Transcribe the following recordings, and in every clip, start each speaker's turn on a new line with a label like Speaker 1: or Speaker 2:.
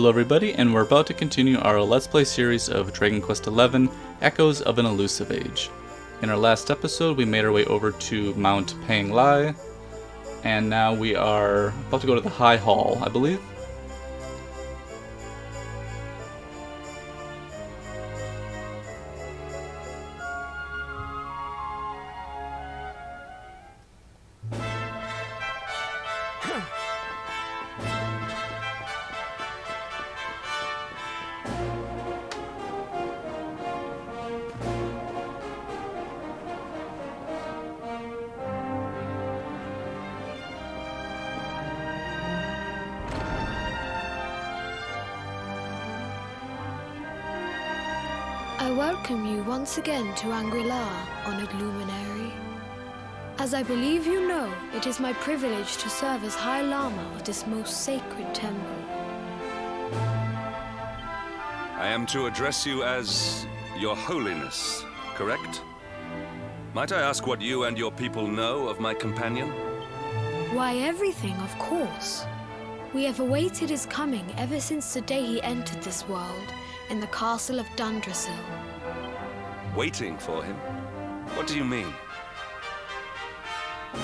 Speaker 1: Hello everybody, and we're about to continue our Let's Play series of Dragon Quest XI, Echoes of an Elusive Age. In our last episode, we made our way over to Mount Pang Lai, and now we are about to go to the High Hall, I believe.
Speaker 2: I welcome you once again to Anguilla, honored luminary. As I believe you know, it is my privilege to serve as High Lama of this most sacred temple.
Speaker 3: I am to address you as Your Holiness, correct? Might I ask what you and your people know of my companion?
Speaker 2: Why, everything, of course. We have awaited his coming ever since the day he entered this world, in the castle of Dundrasil.
Speaker 3: Waiting for him? What do you mean?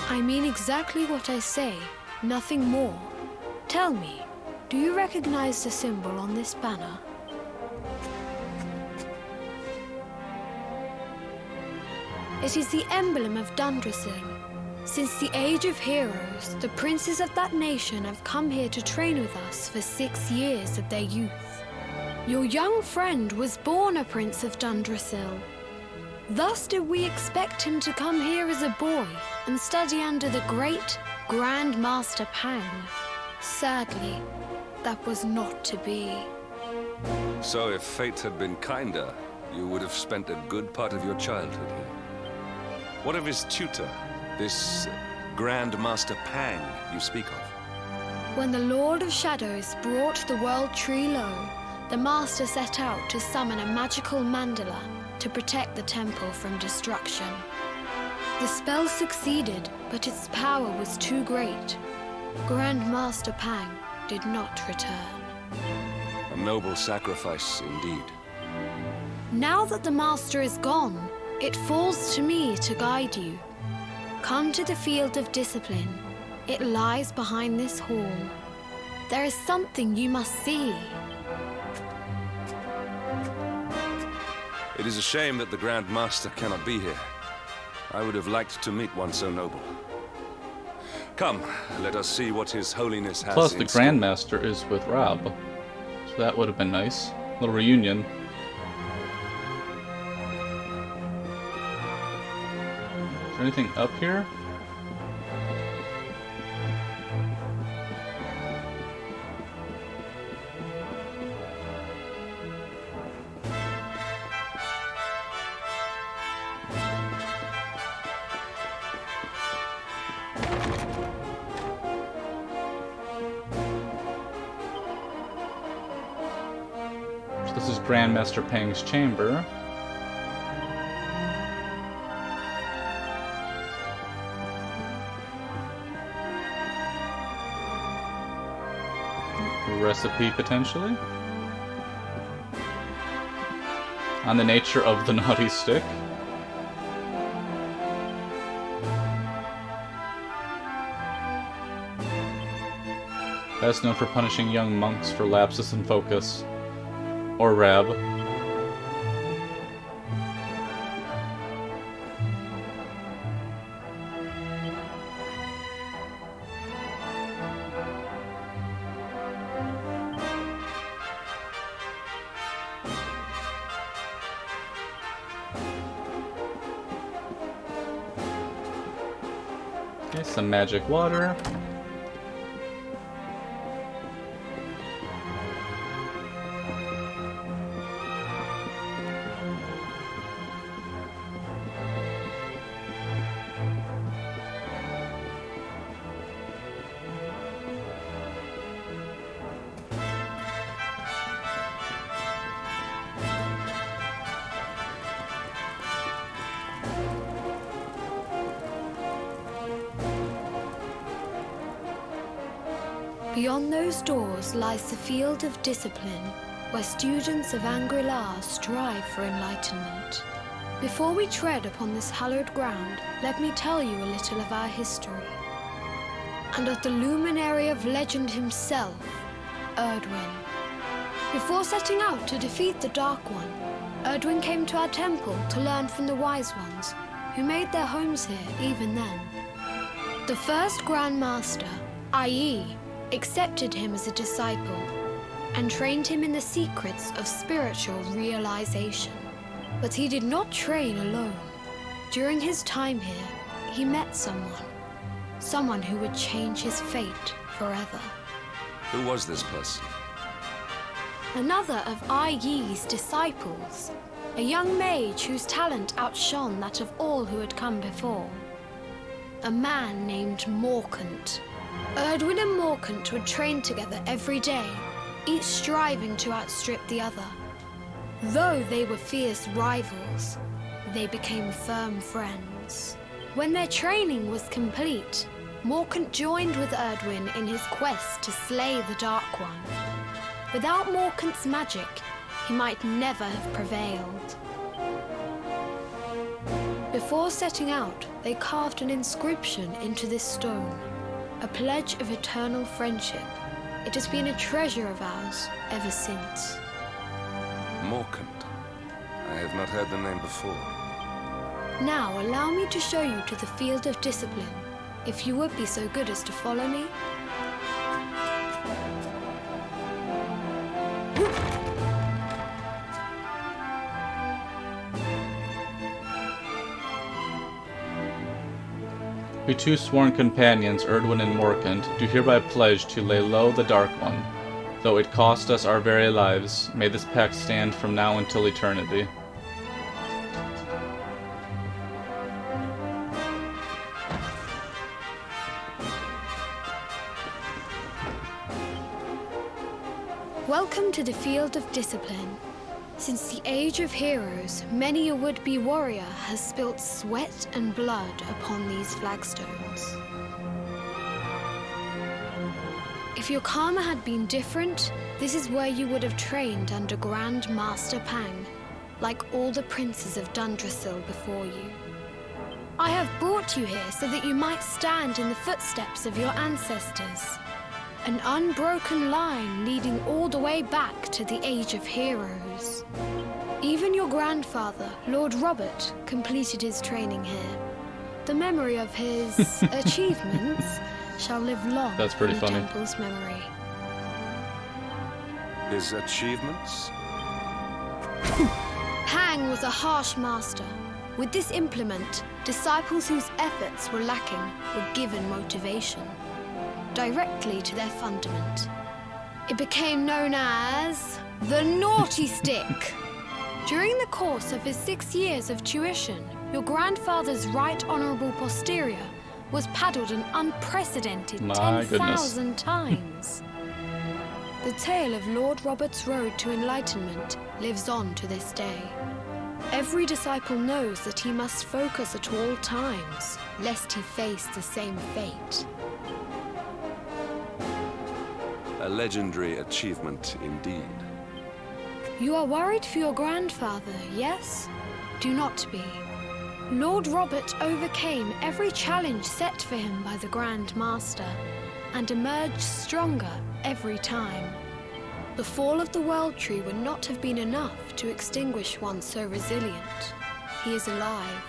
Speaker 2: I mean exactly what I say, nothing more. Tell me, do you recognize the symbol on this banner? It is the emblem of Dundrasil. Since the Age of Heroes, the princes of that nation have come here to train with us for 6 years of their youth. Your young friend was born a prince of Dundrasil. Thus did we expect him to come here as a boy and study under the great Grand Master Pang. Sadly, that was not to be.
Speaker 3: So if fate had been kinder, you would have spent a good part of your childhood here. What of his tutor, this Grand Master Pang you speak of?
Speaker 2: When the Lord of Shadows brought the world tree low, the Master set out to summon a magical mandala to protect the temple from destruction. The spell succeeded, but its power was too great. Grand Master Pang did not return.
Speaker 3: A noble sacrifice indeed.
Speaker 2: Now that the Master is gone, it falls to me to guide you. Come to the field of discipline. It lies behind this hall. There is something you must see.
Speaker 3: It is a shame that the Grand Master cannot be here. I would have liked to meet one so noble. Come, let us see what His Holiness has
Speaker 1: Plus,
Speaker 3: in
Speaker 1: the
Speaker 3: store.
Speaker 1: Grand Master is with Rob, so that would have been nice. Little reunion. Is there anything up here? This is Grandmaster Pang's chamber. Recipe, potentially? On the nature of the naughty stick. Best known for punishing young monks for lapses in focus. Or Rab. Okay, some magic water.
Speaker 2: Beyond those doors lies the field of discipline, where students of Angri-La strive for enlightenment. Before we tread upon this hallowed ground, let me tell you a little of our history. And of the luminary of legend himself, Erdwin. Before setting out to defeat the Dark One, Erdwin came to our temple to learn from the Wise Ones, who made their homes here even then. The first Grand Master, i.e., accepted him as a disciple and trained him in the secrets of spiritual realization. But he did not train alone. During his time here, he met someone who would change his fate forever.
Speaker 3: Who was this person?
Speaker 2: Another of Ai Yi's disciples, a young mage whose talent outshone that of all who had come before. A man named Morkant. Erdwin and Morkant would train together every day, each striving to outstrip the other. Though they were fierce rivals, they became firm friends. When their training was complete, Morkant joined with Erdwin in his quest to slay the Dark One. Without Morkant's magic, he might never have prevailed. Before setting out, they carved an inscription into this stone, a pledge of eternal friendship. It has been a treasure of ours ever since.
Speaker 3: Morkant. I have not heard the name before.
Speaker 2: Now allow me to show you to the field of discipline, if you would be so good as to follow me.
Speaker 1: We two sworn companions, Erdwin and Morkant, do hereby pledge to lay low the Dark One. Though it cost us our very lives, may this pact stand from now until eternity.
Speaker 2: Welcome to the field of discipline. Since the Age of Heroes, many a would-be warrior has spilt sweat and blood upon these flagstones. If your karma had been different, this is where you would have trained under Grand Master Pang, like all the princes of Dundrasil before you. I have brought you here so that you might stand in the footsteps of your ancestors. An unbroken line leading all the way back to the Age of Heroes. Even your grandfather, Lord Robert, completed his training here. The memory of his achievements shall live long
Speaker 1: That's pretty
Speaker 2: in the
Speaker 1: funny.
Speaker 2: temple's memory.
Speaker 3: His achievements?
Speaker 2: Pang was a harsh master. With this implement, disciples whose efforts were lacking were given motivation directly to their fundament. It became known as the Naughty Stick. During the course of his 6 years of tuition, your grandfather's right honorable posterior was paddled an unprecedented
Speaker 1: My
Speaker 2: 10,000 times. The tale of Lord Robert's road to enlightenment lives on to this day. Every disciple knows that he must focus at all times, lest he face the same fate.
Speaker 3: A legendary achievement indeed.
Speaker 2: You are worried for your grandfather, yes? Do not be. Lord Robert overcame every challenge set for him by the Grand Master, and emerged stronger every time. The fall of the World Tree would not have been enough to extinguish one so resilient. He is alive.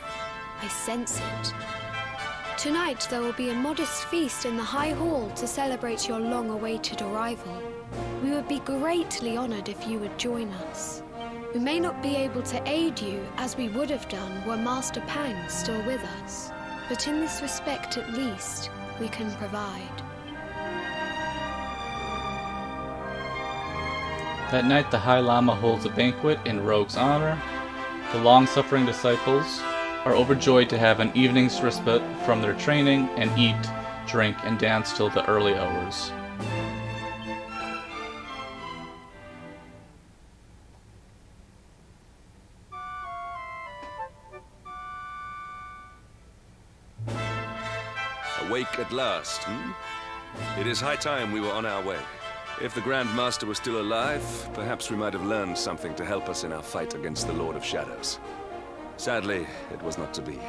Speaker 2: I sense it. Tonight there will be a modest feast in the High Hall to celebrate your long-awaited arrival. We would be greatly honored if you would join us. We may not be able to aid you as we would have done were Master Pang still with us, but in this respect at least, we can provide.
Speaker 1: That night the High Lama holds a banquet in Rogue's honor. The long-suffering disciples are overjoyed to have an evening's respite from their training and eat, drink, and dance till the early hours.
Speaker 3: Awake at last, It is high time we were on our way. If the Grand Master was still alive, perhaps we might have learned something to help us in our fight against the Lord of Shadows. Sadly, it was not to be.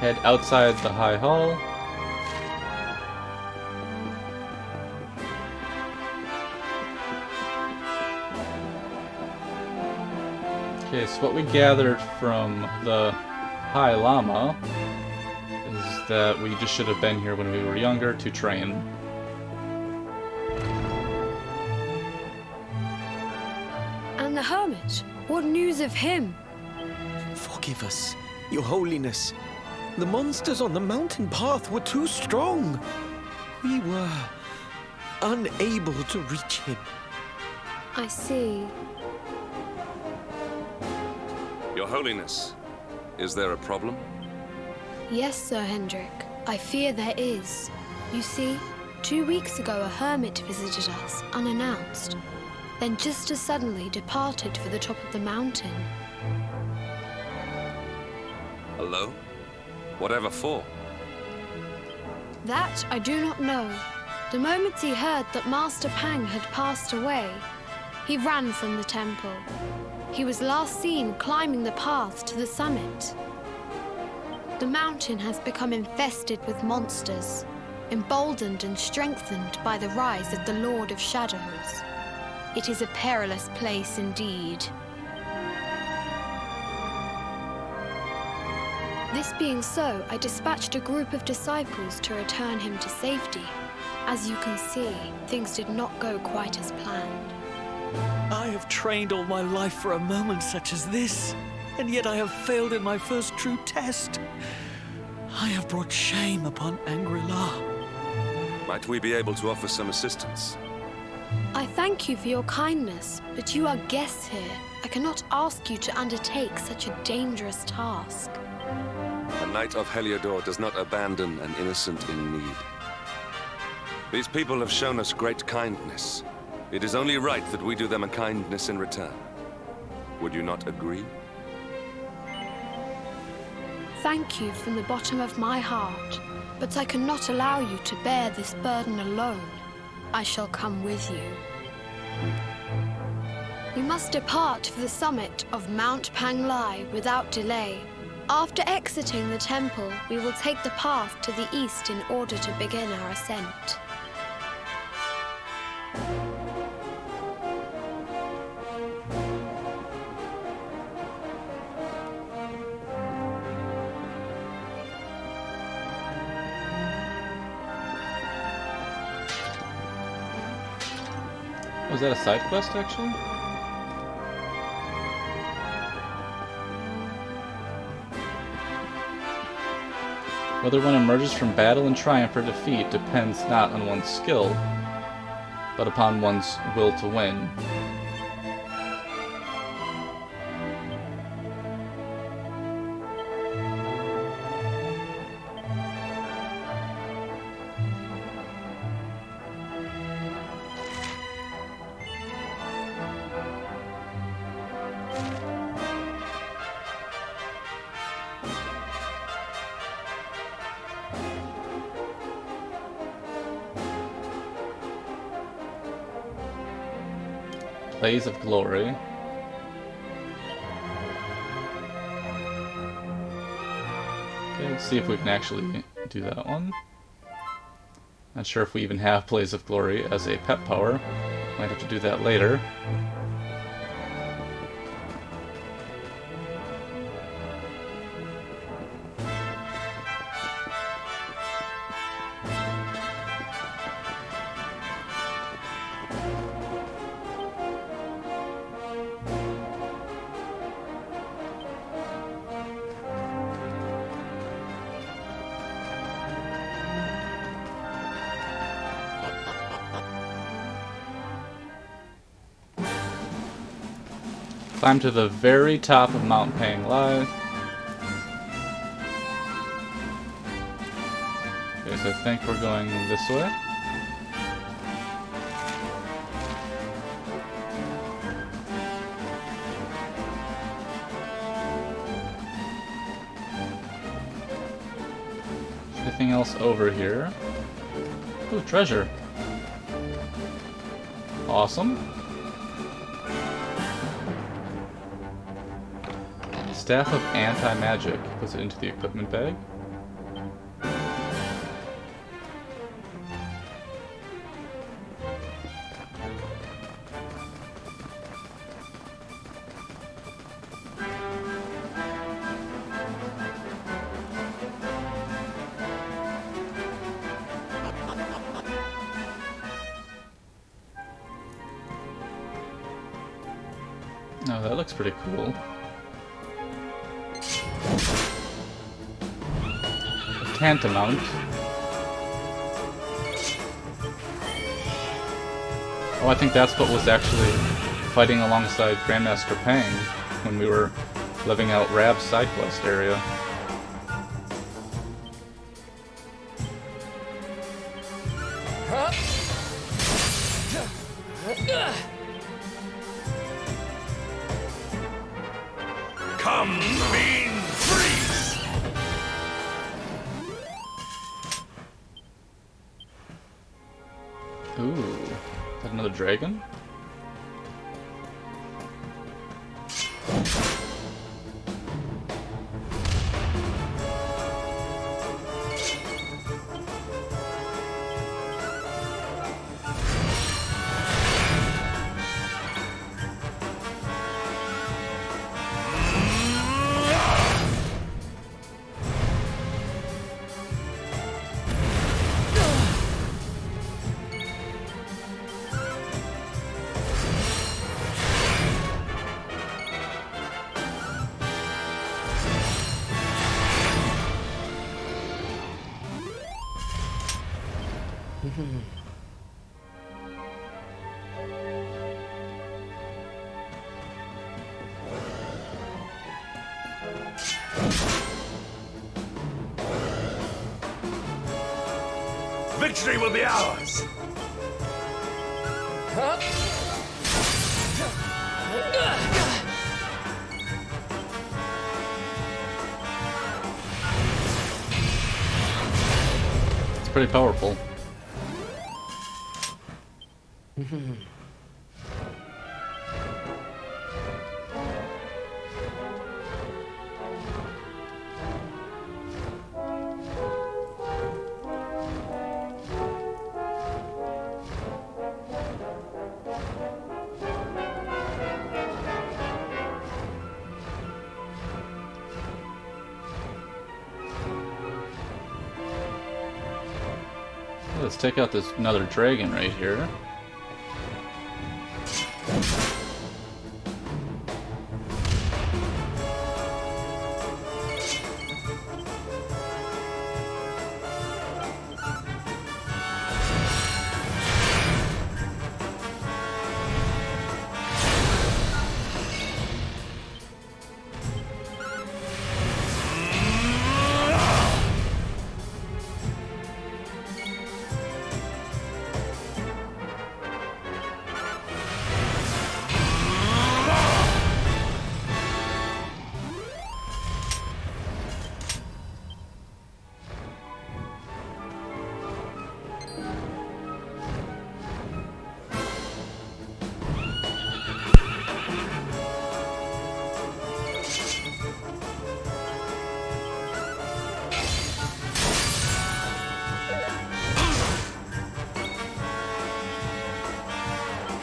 Speaker 1: Head outside the High Hall. Okay, so what we gathered from the High Lama is that we just should have been here when we were younger to train.
Speaker 2: And the hermit? What news of him?
Speaker 4: Forgive us, Your Holiness. The monsters on the mountain path were too strong. We were unable to reach him.
Speaker 2: I see.
Speaker 3: Your Holiness, is there a problem?
Speaker 2: Yes, Sir Hendrik. I fear there is. You see, 2 weeks ago a hermit visited us, unannounced. Then just as suddenly departed for the top of the mountain.
Speaker 3: Alone? Whatever for?
Speaker 2: That I do not know. The moment he heard that Master Pang had passed away, he ran from the temple. He was last seen climbing the path to the summit. The mountain has become infested with monsters, emboldened and strengthened by the rise of the Lord of Shadows. It is a perilous place indeed. This being so, I dispatched a group of disciples to return him to safety. As you can see, things did not go quite as planned.
Speaker 4: I have trained all my life for a moment such as this, and yet I have failed in my first true test. I have brought shame upon Angri-La.
Speaker 3: Might we be able to offer some assistance?
Speaker 2: I thank you for your kindness, but you are guests here. I cannot ask you to undertake such a dangerous task.
Speaker 3: A knight of Heliodor does not abandon an innocent in need. These people have shown us great kindness. It is only right that we do them a kindness in return. Would you not agree?
Speaker 2: Thank you from the bottom of my heart, but I cannot allow you to bear this burden alone. I shall come with you. We must depart for the summit of Mount Panglai without delay. After exiting the temple, we will take the path to the east in order to begin our ascent.
Speaker 1: Was that a side quest, actually? Whether one emerges from battle in triumph or defeat depends not on one's skill, but upon one's will to win. Blaze of Glory. Okay, let's see if we can actually do that one. Not sure if we even have Blaze of Glory as a pet power. Might have to do that later. Climb to the very top of Mount Panglai. Okay, so I think we're going this way. Anything else over here? Ooh, treasure. Awesome. Staff of Anti-Magic. Puts it into the equipment bag. Oh, that looks pretty cool. Tantamount. Oh, I think that's what was actually fighting alongside Grandmaster Pang when we were living out Rab's side quest area.
Speaker 3: Come, fiend, freeze!
Speaker 1: Ooh, is that another dragon?
Speaker 3: Victory will be ours!
Speaker 1: It's pretty powerful. Let's take out this another dragon right here.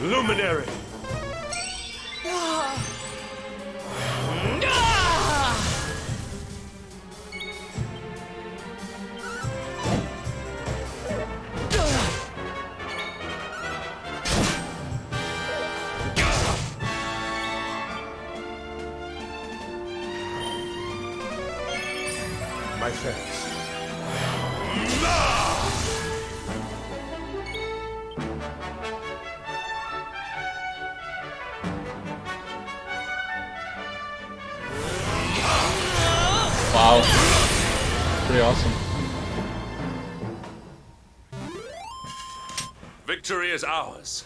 Speaker 3: Luminary! My friends.
Speaker 1: Wow. Pretty awesome.
Speaker 3: Victory is ours.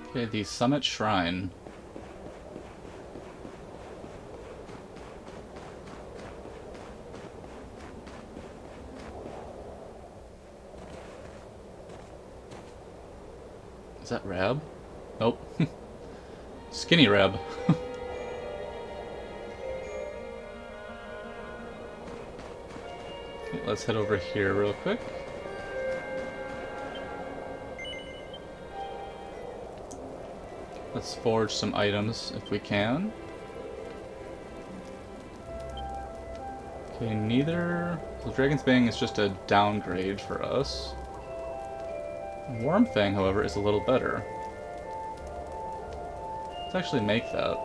Speaker 1: Okay, the Summit Shrine. Is that Rab? Nope. Skinny Rab. Okay, let's head over here real quick. Let's forge some items if we can. Okay, neither... The Dragon's Bang is just a downgrade for us. Wormfang, however, is a little better. Let's actually make that.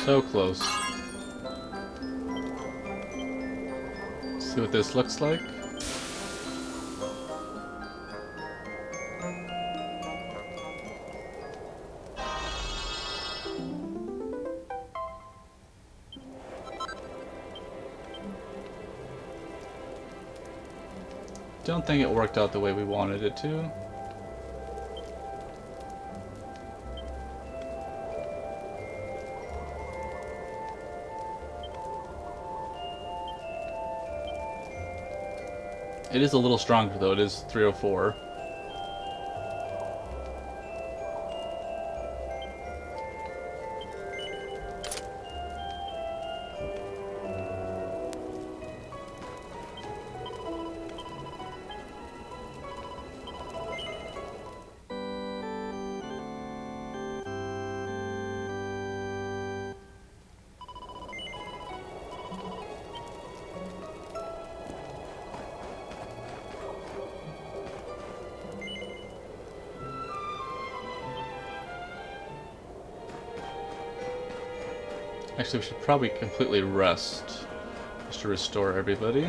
Speaker 1: So close. See what this looks like. Don't think it worked out the way we wanted it to. It is a little stronger though, it is 304. Actually, we should probably completely rest, just to restore everybody.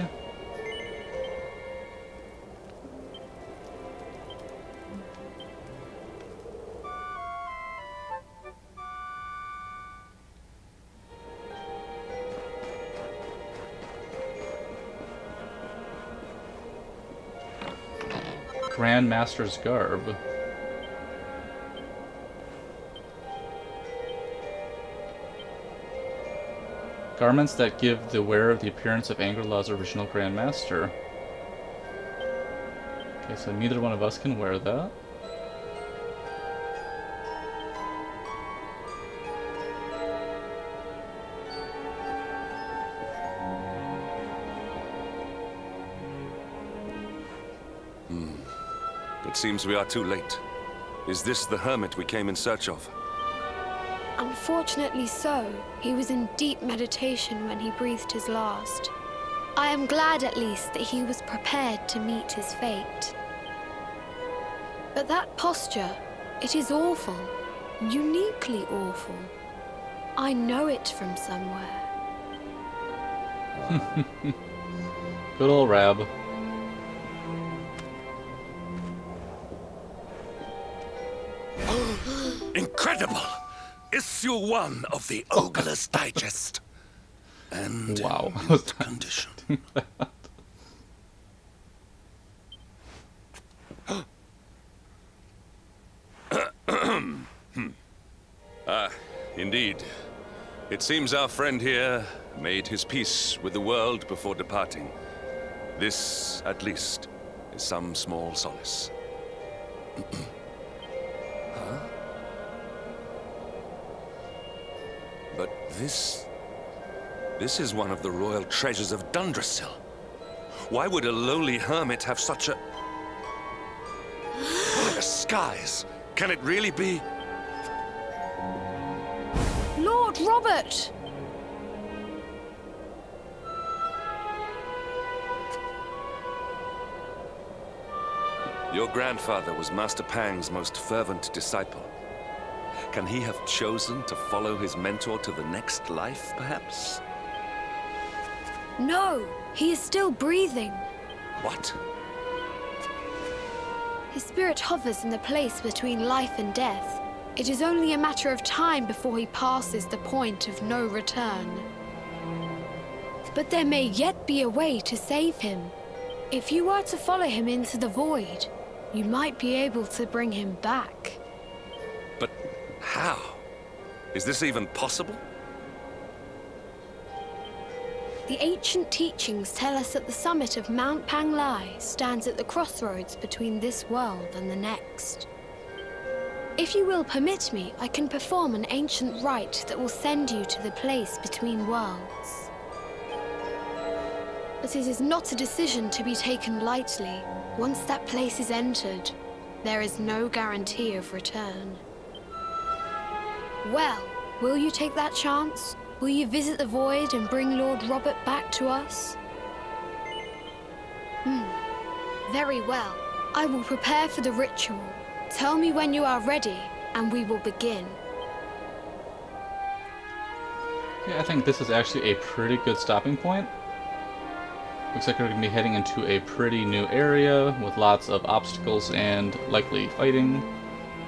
Speaker 1: Grand Master's Garb. Garments that give the wearer the appearance of Angler-Law's original Grand Master. Okay, so neither one of us can wear that.
Speaker 3: It seems we are too late. Is this the hermit we came in search of?
Speaker 2: Unfortunately so. He was in deep meditation when he breathed his last. I am glad at least that he was prepared to meet his fate. But that posture, it is awful. Uniquely awful. I know it from somewhere.
Speaker 1: Good old Rab.
Speaker 3: Incredible! Issue 1 of the Ogre's Digest. And
Speaker 1: Wow.
Speaker 3: in mint condition. Indeed. It seems our friend here made his peace with the world before departing. This, at least, is some small solace. Huh? But this is one of the royal treasures of Dundrasil. Why would a lowly hermit have such a... The skies! Can it really be?
Speaker 2: Lord Robert!
Speaker 3: Your grandfather was Master Pang's most fervent disciple. Can he have chosen to follow his mentor to the next life, perhaps?
Speaker 2: No, he is still breathing.
Speaker 3: What?
Speaker 2: His spirit hovers in the place between life and death. It is only a matter of time before he passes the point of no return. But there may yet be a way to save him. If you were to follow him into the void, you might be able to bring him back.
Speaker 3: But how? Is this even possible?
Speaker 2: The ancient teachings tell us that the summit of Mount Panglai stands at the crossroads between this world and the next. If you will permit me, I can perform an ancient rite that will send you to the place between worlds. But it is not a decision to be taken lightly. Once that place is entered, there is no guarantee of return. Well, will you take that chance? Will you visit the void and bring Lord Robert back to us? Very well. I will prepare for the ritual. Tell me when you are ready, and we will begin.
Speaker 1: Yeah, I think this is actually a pretty good stopping point. Looks like we're going to be heading into a pretty new area with lots of obstacles and likely fighting.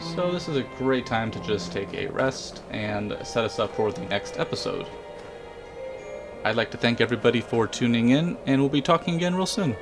Speaker 1: So this is a great time to just take a rest and set us up for the next episode. I'd like to thank everybody for tuning in, and we'll be talking again real soon.